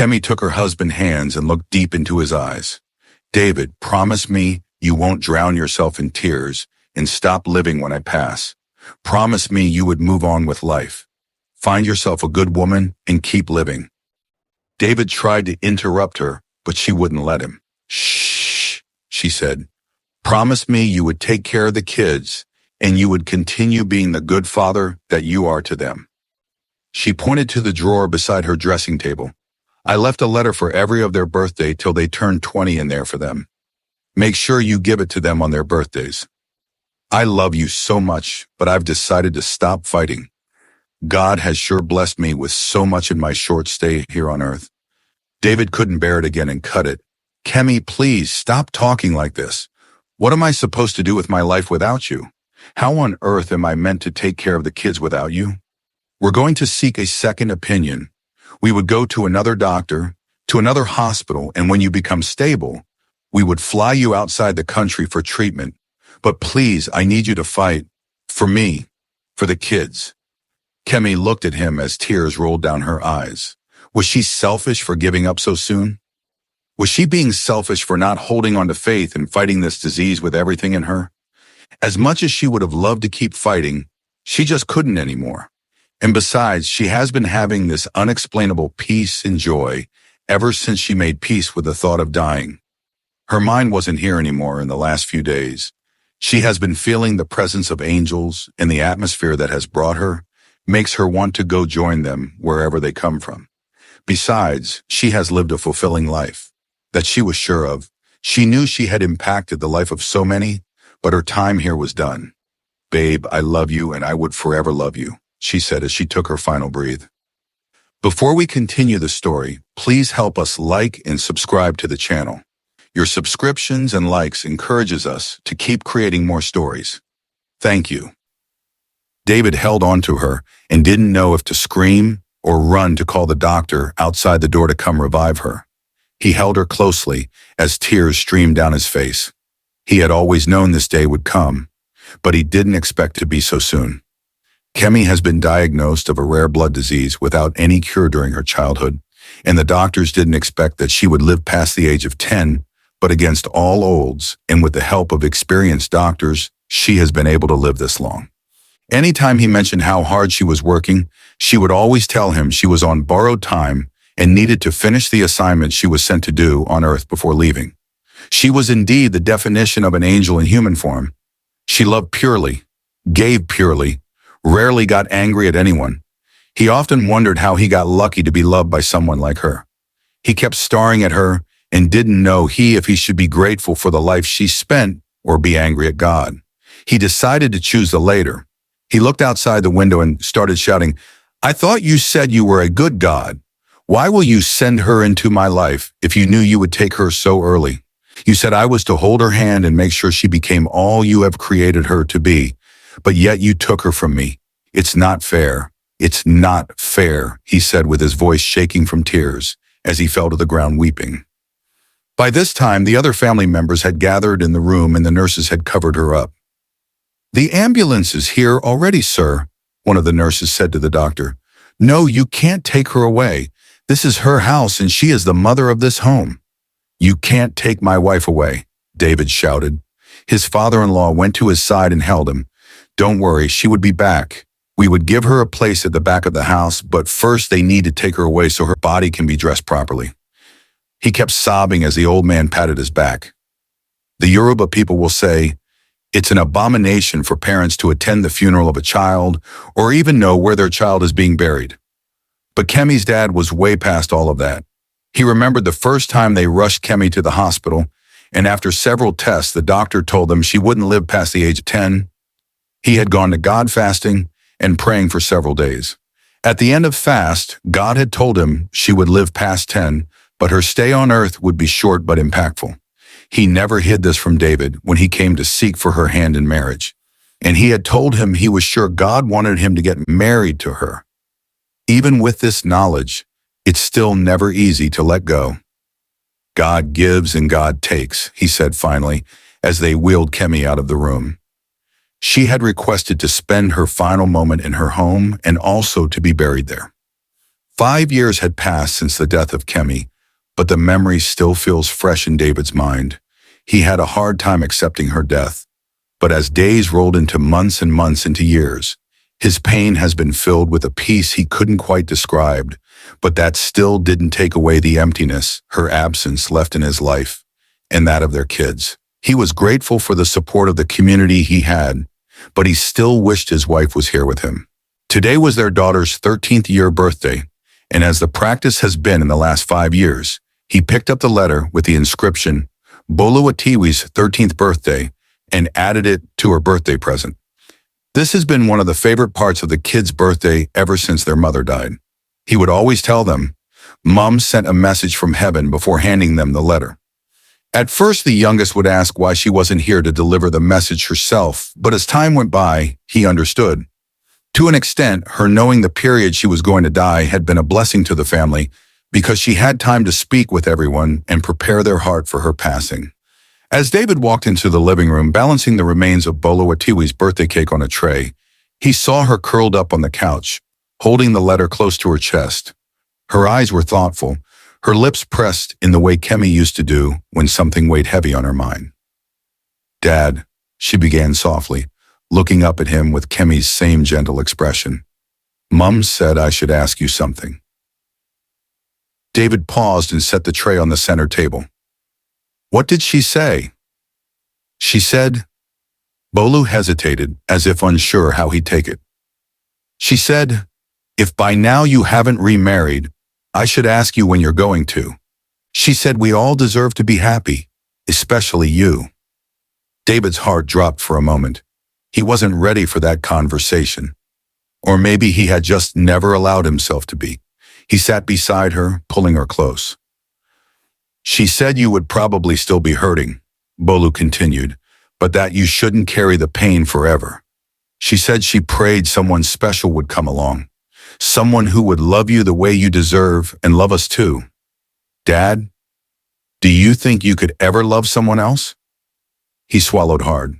Kemi took her husband's hands and looked deep into his eyes. David, promise me you won't drown yourself in tears and stop living when I pass. Promise me you would move on with life. Find yourself a good woman and keep living. David tried to interrupt her, but she wouldn't let him. Shh, she said. Promise me you would take care of the kids and you would continue being the good father that you are to them. She pointed to the drawer beside her dressing table. I left a letter for every of their birthday till they turned 20 in there for them. Make sure you give it to them on their birthdays. I love you so much, but I've decided to stop fighting. God has sure blessed me with so much in my short stay here on earth. David couldn't bear it again and cut it. Kemi, please stop talking like this. What am I supposed to do with my life without you? How on earth am I meant to take care of the kids without you? We're going to seek a second opinion. We would go to another doctor, to another hospital, and when you become stable, we would fly you outside the country for treatment. But please, I need you to fight. For me. For the kids. Kemi looked at him as tears rolled down her eyes. Was she selfish for giving up so soon? Was she being selfish for not holding on to faith and fighting this disease with everything in her? As much as she would have loved to keep fighting, she just couldn't anymore. And besides, she has been having this unexplainable peace and joy ever since she made peace with the thought of dying. Her mind wasn't here anymore in the last few days. She has been feeling the presence of angels, and the atmosphere that has brought her makes her want to go join them wherever they come from. Besides, she has lived a fulfilling life that she was sure of. She knew she had impacted the life of so many, but her time here was done. Babe, I love you and I would forever love you, she said as she took her final breath. Before we continue the story, please help us like and subscribe to the channel. Your subscriptions and likes encourages us to keep creating more stories. Thank you. David held on to her and didn't know if to scream or run to call the doctor outside the door to come revive her. He held her closely as tears streamed down his face. He had always known this day would come, but he didn't expect to be so soon. Kemi has been diagnosed of a rare blood disease without any cure during her childhood, and the doctors didn't expect that she would live past the age of 10, but against all odds, and with the help of experienced doctors, she has been able to live this long. Anytime he mentioned how hard she was working, she would always tell him she was on borrowed time and needed to finish the assignment she was sent to do on earth before leaving. She was indeed the definition of an angel in human form. She loved purely, gave purely, rarely got angry at anyone. He often wondered how he got lucky to be loved by someone like her. He kept staring at her and didn't know if he should be grateful for the life she spent or be angry at God. He decided to choose the later. He looked outside the window and started shouting, I thought you said you were a good God. Why will you send her into my life if you knew you would take her so early? You said I was to hold her hand and make sure she became all you have created her to be, but yet you took her from me. It's not fair. It's not fair, he said with his voice shaking from tears as he fell to the ground weeping. By this time, the other family members had gathered in the room and the nurses had covered her up. The ambulance is here already, sir, one of the nurses said to the doctor. No, you can't take her away. This is her house and she is the mother of this home. You can't take my wife away, David shouted. His father-in-law went to his side and held him. Don't worry, she would be back. We would give her a place at the back of the house, but first they need to take her away so her body can be dressed properly. He kept sobbing as the old man patted his back. The Yoruba people will say, it's an abomination for parents to attend the funeral of a child or even know where their child is being buried. But Kemi's dad was way past all of that. He remembered the first time they rushed Kemi to the hospital, and after several tests, the doctor told them she wouldn't live past the age of 10. He had gone to God fasting and praying for several days. At the end of fast, God had told him she would live past 10, but her stay on earth would be short but impactful. He never hid this from David when he came to seek for her hand in marriage, and he had told him he was sure God wanted him to get married to her. Even with this knowledge, it's still never easy to let go. God gives and God takes, he said finally, as they wheeled Kemi out of the room. She had requested to spend her final moment in her home and also to be buried there. 5 years had passed since the death of Kemi, but the memory still feels fresh in David's mind. He had a hard time accepting her death, but as days rolled into months and months into years, his pain has been filled with a peace he couldn't quite describe, but that still didn't take away the emptiness her absence left in his life and that of their kids. He was grateful for the support of the community he had, but he still wished his wife was here with him. Today was their daughter's 13th year birthday, and as the practice has been in the last 5 years, he picked up the letter with the inscription, Bolu Atiwi's 13th birthday, and added it to her birthday present. This has been one of the favorite parts of the kids' birthday ever since their mother died. He would always tell them, Mom sent a message from heaven before handing them the letter. At first, the youngest would ask why she wasn't here to deliver the message herself, but as time went by, he understood. To an extent, her knowing the period she was going to die had been a blessing to the family because she had time to speak with everyone and prepare their heart for her passing. As David walked into the living room, balancing the remains of Bolu Atiwi's birthday cake on a tray, he saw her curled up on the couch, holding the letter close to her chest. Her eyes were thoughtful, her lips pressed in the way Kemi used to do when something weighed heavy on her mind. Dad, she began softly, looking up at him with Kemi's same gentle expression. Mum said I should ask you something. David paused and set the tray on the center table. What did she say? She said. Bolu hesitated, as if unsure how he'd take it. She said, if by now you haven't remarried, I should ask you when you're going to. She said we all deserve to be happy, especially you. David's heart dropped for a moment. He wasn't ready for that conversation. Or maybe he had just never allowed himself to be. He sat beside her, pulling her close. She said you would probably still be hurting, Bolu continued, but that you shouldn't carry the pain forever. She said she prayed someone special would come along, someone who would love you the way you deserve and love us too. Dad, do you think you could ever love someone else? He swallowed hard.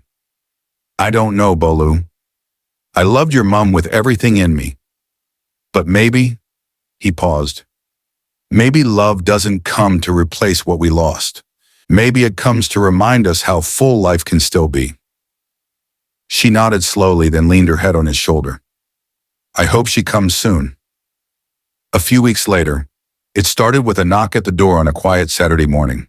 I don't know, Bolu. I loved your mom with everything in me. But maybe, he paused, maybe love doesn't come to replace what we lost. Maybe it comes to remind us how full life can still be. She nodded slowly, then leaned her head on his shoulder. I hope she comes soon. A few weeks later, it started with a knock at the door on a quiet Saturday morning.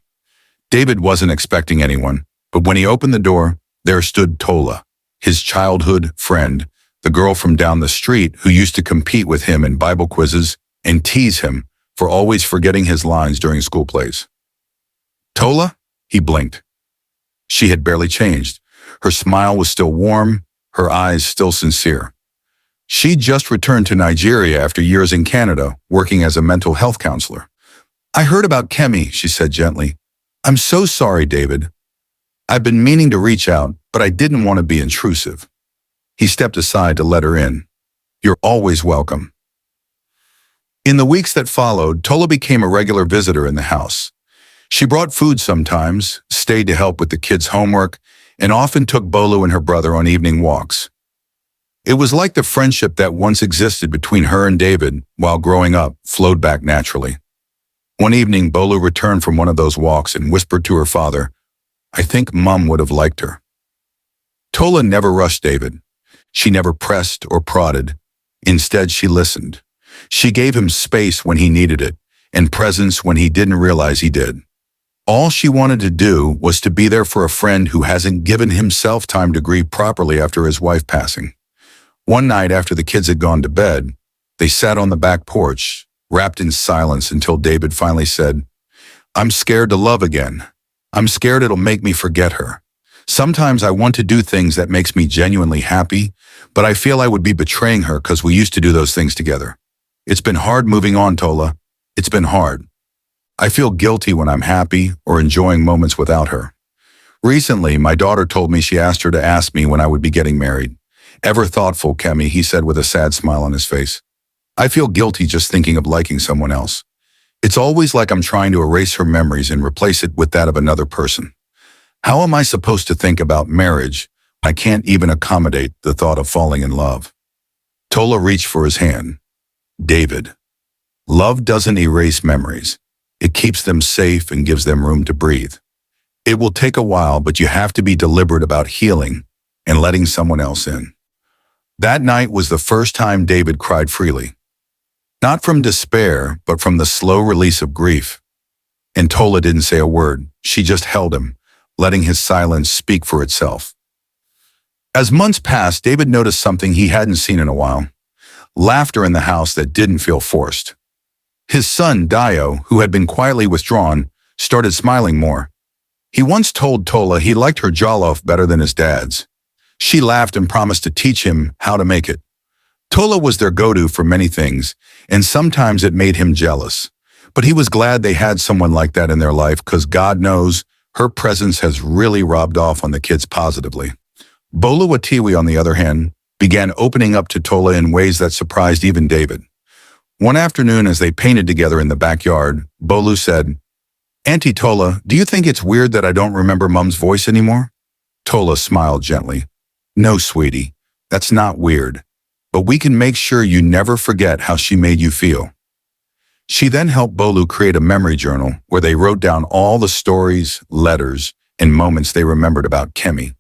David wasn't expecting anyone, but when he opened the door, there stood Tola, his childhood friend, the girl from down the street who used to compete with him in Bible quizzes and tease him for always forgetting his lines during school plays. Tola? He blinked. She had barely changed. Her smile was still warm, her eyes still sincere. She'd just returned to Nigeria after years in Canada, working as a mental health counselor. I heard about Kemi, she said gently. I'm so sorry, David. I've been meaning to reach out, but I didn't want to be intrusive. He stepped aside to let her in. You're always welcome. In the weeks that followed, Tola became a regular visitor in the house. She brought food sometimes, stayed to help with the kids' homework, and often took Bolu and her brother on evening walks. It was like the friendship that once existed between her and David while growing up flowed back naturally. One evening, Bolu returned from one of those walks and whispered to her father, I think Mum would have liked her. Tola never rushed David. She never pressed or prodded. Instead, she listened. She gave him space when he needed it, and presence when he didn't realize he did. All she wanted to do was to be there for a friend who hasn't given himself time to grieve properly after his wife passing. One night after the kids had gone to bed, they sat on the back porch, wrapped in silence until David finally said, I'm scared to love again. I'm scared it'll make me forget her. Sometimes I want to do things that makes me genuinely happy, but I feel I would be betraying her because we used to do those things together. It's been hard moving on, Tola. It's been hard. I feel guilty when I'm happy or enjoying moments without her. Recently, my daughter told me she asked her to ask me when I would be getting married. Ever thoughtful, Kemi, he said with a sad smile on his face. I feel guilty just thinking of liking someone else. It's always like I'm trying to erase her memories and replace it with that of another person. How am I supposed to think about marriage when I can't even accommodate the thought of falling in love? Tola reached for his hand. David. Love doesn't erase memories. It keeps them safe and gives them room to breathe. It will take a while, but you have to be deliberate about healing and letting someone else in. That night was the first time David cried freely. Not from despair, but from the slow release of grief. And Tola didn't say a word. She just held him, letting his silence speak for itself. As months passed, David noticed something he hadn't seen in a while. Laughter in the house that didn't feel forced. His son, Dio, who had been quietly withdrawn, started smiling more. He once told Tola he liked her jollof better than his dad's. She laughed and promised to teach him how to make it. Tola was their go-to for many things, and sometimes it made him jealous. But he was glad they had someone like that in their life because God knows her presence has really rubbed off on the kids positively. Bolu Watiwi, on the other hand, began opening up to Tola in ways that surprised even David. One afternoon, as they painted together in the backyard, Bolu said, "Auntie Tola, do you think it's weird that I don't remember Mum's voice anymore?" Tola smiled gently. "No, sweetie, that's not weird. But we can make sure you never forget how she made you feel." She then helped Bolu create a memory journal where they wrote down all the stories, letters, and moments they remembered about Kemi.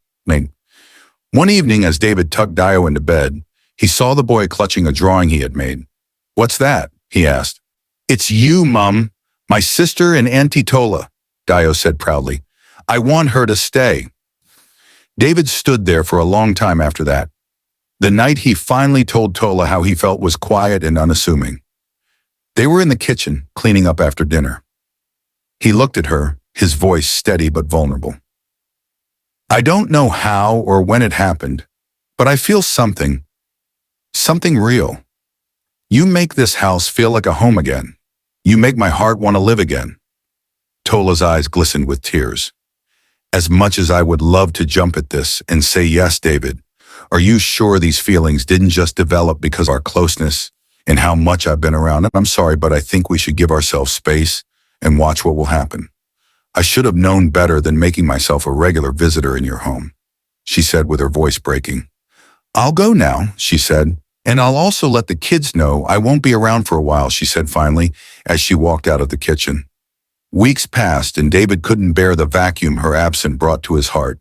One evening, as David tucked Dio into bed, he saw the boy clutching a drawing he had made. "What's that?" he asked. "It's you, Mum, my sister and Auntie Tola," Dio said proudly. "I want her to stay." David stood there for a long time after that. The night he finally told Tola how he felt was quiet and unassuming. They were in the kitchen, cleaning up after dinner. He looked at her, his voice steady but vulnerable. "I don't know how or when it happened, but I feel something real. You make this house feel like a home again. You make my heart want to live again." Tola's eyes glistened with tears. "As much as I would love to jump at this and say, yes, David, are you sure these feelings didn't just develop because of our closeness and how much I've been around? I'm sorry, but I think we should give ourselves space and watch what will happen. I should have known better than making myself a regular visitor in your home," she said with her voice breaking. "I'll go now," she said, "and I'll also let the kids know I won't be around for a while," she said finally, as she walked out of the kitchen. Weeks passed, and David couldn't bear the vacuum her absence brought to his heart.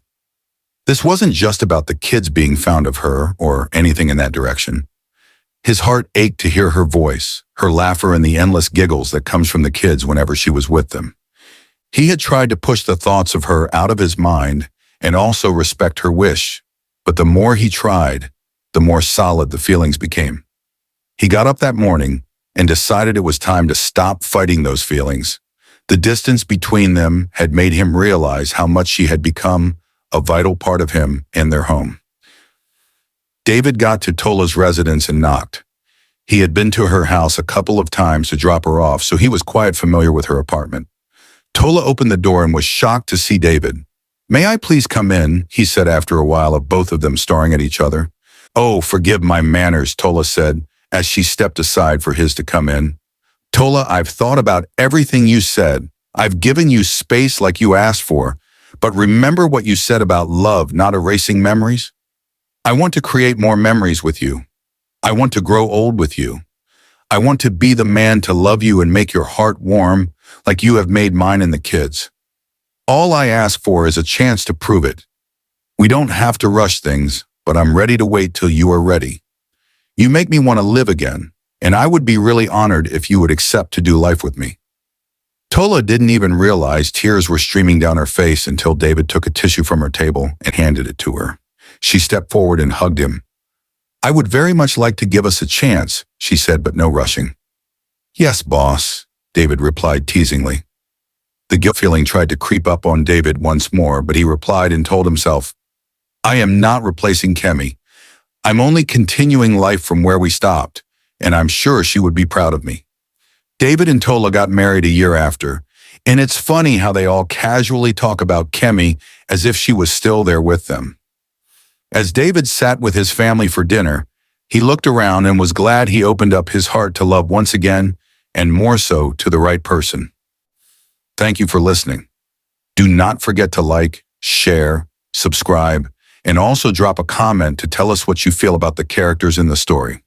This wasn't just about the kids being fond of her or anything in that direction. His heart ached to hear her voice, her laughter, and the endless giggles that comes from the kids whenever she was with them. He had tried to push the thoughts of her out of his mind and also respect her wish, but the more he tried, the more solid the feelings became. He got up that morning and decided it was time to stop fighting those feelings. The distance between them had made him realize how much she had become a vital part of him and their home. David got to Tola's residence and knocked. He had been to her house a couple of times to drop her off, so he was quite familiar with her apartment. Tola opened the door and was shocked to see David. "May I please come in?" he said after a while of both of them staring at each other. "Oh, forgive my manners," Tola said, as she stepped aside for his to come in. "Tola, I've thought about everything you said. I've given you space like you asked for. But remember what you said about love not erasing memories? I want to create more memories with you. I want to grow old with you. I want to be the man to love you and make your heart warm like you have made mine and the kids. All I ask for is a chance to prove it. We don't have to rush things, but I'm ready to wait till you are ready. You make me want to live again, and I would be really honored if you would accept to do life with me." Tola didn't even realize tears were streaming down her face until David took a tissue from her table and handed it to her. She stepped forward and hugged him. "I would very much like to give us a chance," she said, "but no rushing." "Yes, boss," David replied teasingly. The guilt feeling tried to creep up on David once more, but he replied and told himself, "I am not replacing Kemi. I'm only continuing life from where we stopped, and I'm sure she would be proud of me." David and Tola got married a year after, and it's funny how they all casually talk about Kemi as if she was still there with them. As David sat with his family for dinner, he looked around and was glad he opened up his heart to love once again, and more so to the right person. Thank you for listening. Do not forget to like, share, subscribe, and also drop a comment to tell us what you feel about the characters in the story.